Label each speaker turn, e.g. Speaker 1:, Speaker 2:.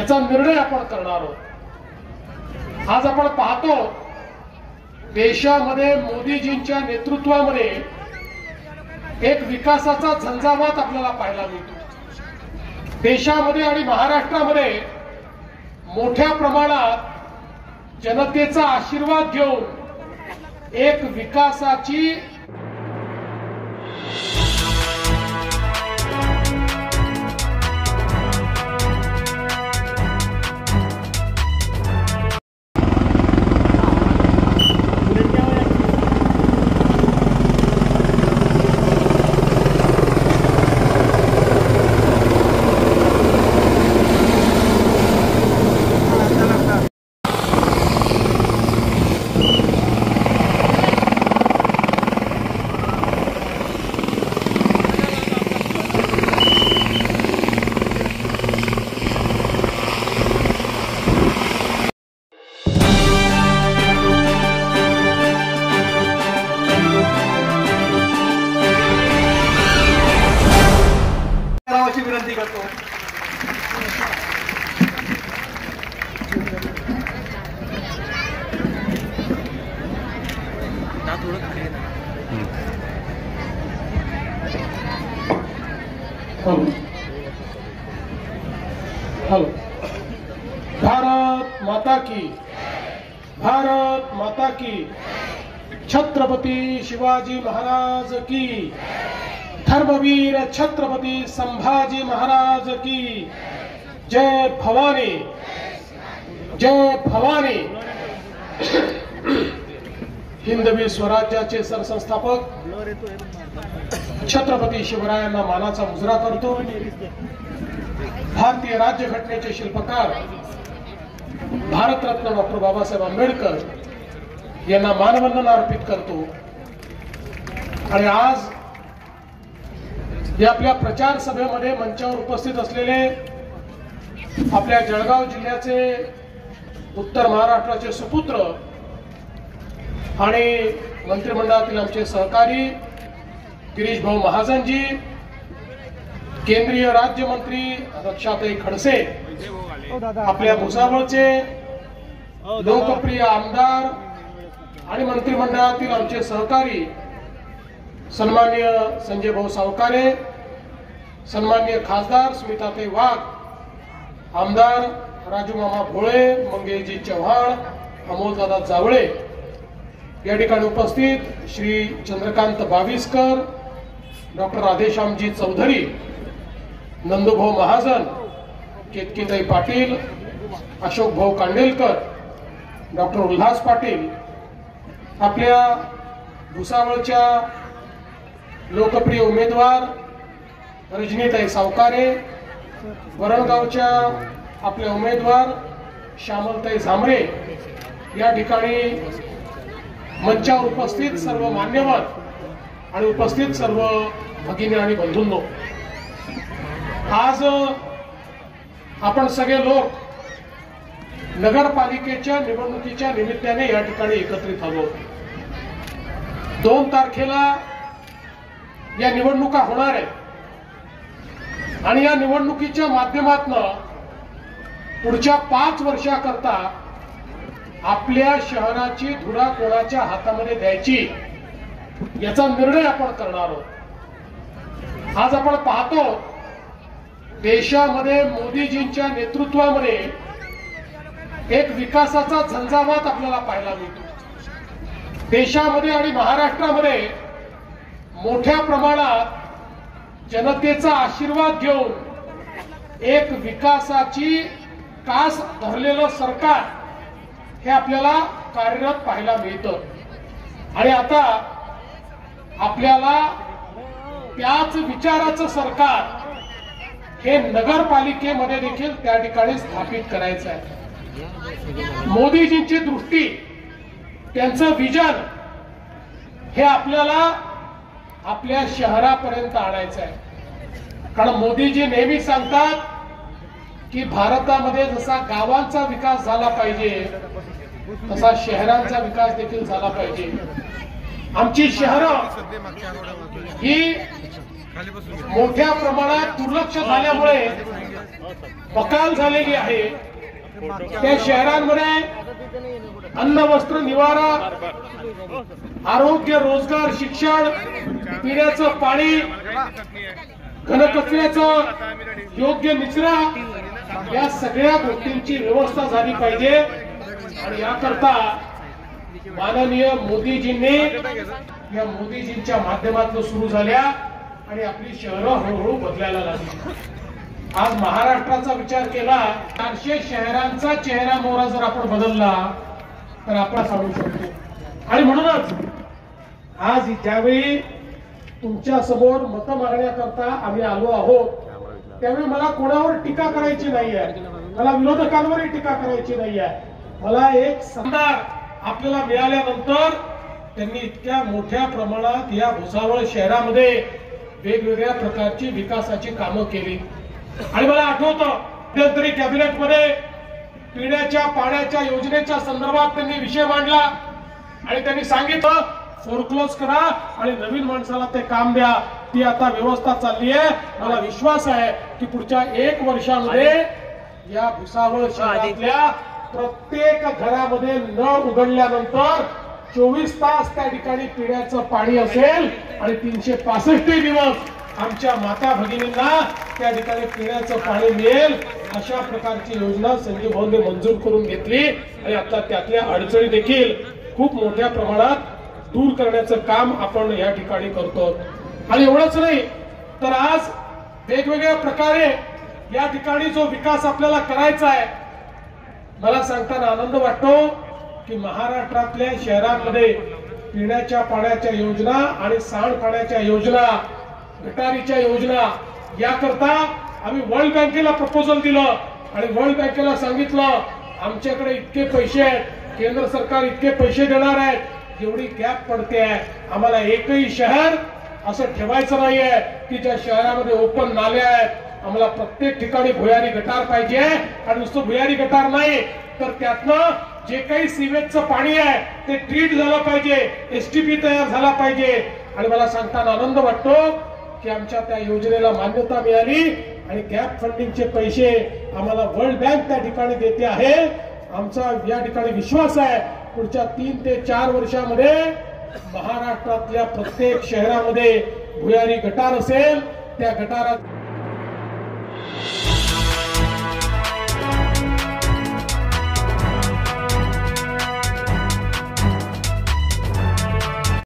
Speaker 1: याचा निर्णय आपण करणार आहोत। आज आपण पाहतो देशामध्ये मोदीजींच्या नेतृत्वामध्ये एक विकासाचा झंझावात आपल्याला पाहायला मिळतो। देशामध्ये आणि महाराष्ट्रामध्ये मोठ्या प्रमाणात जनतेचा आशीर्वाद घेऊन एक विकासाची विनंती करतो। हेलो भारत माता की, भारत माता की, छत्रपति शिवाजी महाराज की, धर्मवीर छत्रपति संभाजी महाराज की जय भवानी, जय भवानी। हिंदवी स्वराज्याचे सरसंस्थापक छत्रपति शिवरायांना मानाचा मुजरा करतो। भारतीय राज्यघटनेचे शिल्पकार भारतरत्न डॉक्टर बाबासाहेब आंबेडकर यांना मानवंदना अर्पित करतो। आणि आज या आपल्या प्रचार सभेमध्ये मंचावर उपस्थित असलेले आपल्या जळगाव जिल्ह्याचे उत्तर महाराष्ट्राचे सुपुत्र आणि मंत्रिमंडळातील आमचे सहकारी गिरीश भाऊ महाजनजी, केंद्रीय राज्यमंत्री रक्षाताई खडसे, आपल्या भुसावळचे लोकप्रिय आमदार आणि मंत्रिमंडळातील आमचे सहकारी सन्माननीय संजय भाऊ सावकारे, सन्माननीय खासदार स्मिताताई वाघ, आमदार राजू मामा भोळे, मंगेशजी चव्हाण, अमोलदादा जावळे, या ठिकाणी उपस्थित श्री चंद्रकांत बाविस्कर, डॉक्टर राधेश्यामजी चौधरी, नंदुभाऊ महाजन, केतकीताई पाटील, अशोक भाऊ कांडेलकर, डॉक्टर उल्हास पाटील, आपल्या भुसावळच्या लोकप्रिय उमेदवार रजनीताई सावकारे, वरणगावच्या आपल्या उमेदवार श्यामलताई झांबरे, या ठिकाणी मंचावर उपस्थित सर्व मान्यवर आणि उपस्थित सर्व भगिनी आणि बंधूंनो, आज आपण सगळे लोक नगरपालिकेच्या निवडणुकीच्या निमित्ताने या ठिकाणी एकत्रित आलो। 2 तारखेला या निवडणुका होणार आहेत आणि या निवडणुकीच्या माध्यमातून पुढच्या 5 वर्षाकरता आपल्या शहराची धुरा कोणाच्या हातामध्ये द्यायची याचा निर्णय आपण करणार आहोत। आज आपण पाहतो देशामध्ये मोदीजींच्या नेतृत्वामध्ये एक विकासाचा झंझावात आपल्याला पाहायला मिळतो। देशामध्ये आणि महाराष्ट्रामध्ये मोठ्या प्रमाणात जनतेचा आशीर्वाद घेऊन एक विकासाची कास धरलेलं सरकार हे आपल्याला कार्यरत पाहायला मिळतं। आणि आता आपल्याला त्याच विचाराचं सरकार हे नगरपालिकेमध्ये देखील त्या ठिकाणी स्थापित करायचं आहे। मोदीजींची दृष्टी, त्यांचं विजन हे आपल्याला आपल्या शहरापर्यंत आणायचं आहे। कारण मोदीजी नेहमी सांगतात की भारतामध्ये जसा गावांचा विकास झाला पाहिजे तसा शहरांचा विकास देखील झाला पाहिजे। आमची शहरं ही मोठ्या प्रमाणात दुर्लक्ष झाल्यामुळे बकाल झालेली आहे त्या शहरांमध्ये अन्न वस्त्र निवारा आरोग्य रोजगार शिक्षण पिण्याचं पाणी घनकचऱ्याचं योग्य निचरा या सगळ्या गोष्टींची व्यवस्था झाली पाहिजे आणि याकरता माननीय मोदीजींनी या मोदीजींच्या माध्यमातून सुरू झाल्या आणि आपली शहरं हळूहळू बदलायला लागली। आज महाराष्ट्राचा विचार केला 400 शहरांचा चेहरा मोहरा जर आपण बदलला तर आपण सांगू शकतो। आणि म्हणूनच आज ज्यावेळी तुमच्या समोर मत मागण्याकरता आम्ही आलो आहोत त्यावेळी मला कोणावर टीका करायची नाहीये, मला विरोधकांवरही टीका करायची नाहीये। मला एक संधार आपल्याला मिळाल्यानंतर त्यांनी इतक्या मोठ्या प्रमाणात या भुसावळ शहरामध्ये वेगवेगळ्या प्रकारची विकासाची कामं केली आणि मला आठवतं मध्यंतरी कॅबिनेटमध्ये पिण्याच्या पाण्याच्या योजनेच्या संदर्भात त्यांनी विषय मांडला आणि त्यांनी सांगितलं फोरक्लोज करा आणि नवीन माणसाला ते काम द्या। ती आता व्यवस्था चालली आहे। मला विश्वास आहे की पुढच्या 1 वर्षामध्ये या भुसावळ शहरातल्या प्रत्येक घरामध्ये नळ उघडल्यानंतर 24 तास त्या ठिकाणी पिण्याचं पाणी असेल आणि 365 दिवस आमच्या माता भगिनींना त्या ठिकाणी पिण्याचं पाणी मिळेल अशा प्रकारची योजना संजीव भाऊंनी मंजूर करून घेतली आणि आता त्यातल्या अडचणी देखील खूप मोठ्या प्रमाणात दूर करण्याचं काम आपण या ठिकाणी करतो। आणि एवढंच नाही तर आज वेगवेगळ्या प्रकारे या ठिकाणी जो विकास आपल्याला करायचा आहे मला सांगताना आनंद वाटतो की महाराष्ट्रातल्या शहरांमध्ये पिण्याच्या पाण्याच्या योजना आणि सांडपाण्याच्या योजना गटारीच्या योजना याकरता आम्ही वर्ल्ड बँकेला प्रपोजल दिलं आणि वर्ल्ड बँकेला सांगितलं आमच्याकडे इतके पैसे आहेत, केंद्र सरकार इतके पैसे देणार आहेत, एवढी गॅप पडते आहे, आम्हाला एकही शहर असं ठेवायचं नाहीये की ज्या शहरामध्ये ओपन नाले आहेत, आम्हाला प्रत्येक ठिकाणी भुयारी गटार पाहिजे आणि नुसतं भुयारी गटार नाही तर त्यातनं जे काही सीवेजचं पाणी आहे ते ट्रीट झालं पाहिजे, एसटीपी तयार झाला पाहिजे। आणि मला सांगताना आनंद वाटतो की आमच्या त्या योजनेला मान्यता मिळाली आणि गॅप फंडिंगचे पैसे आम्हाला वर्ल्ड बँक त्या ठिकाणी देते आहे। आमचा या ठिकाणी विश्वास आहे पुढच्या 3 ते 4 वर्षामध्ये महाराष्ट्रातल्या प्रत्येक शहरामध्ये भुयारी गटार असेल, त्या गटारात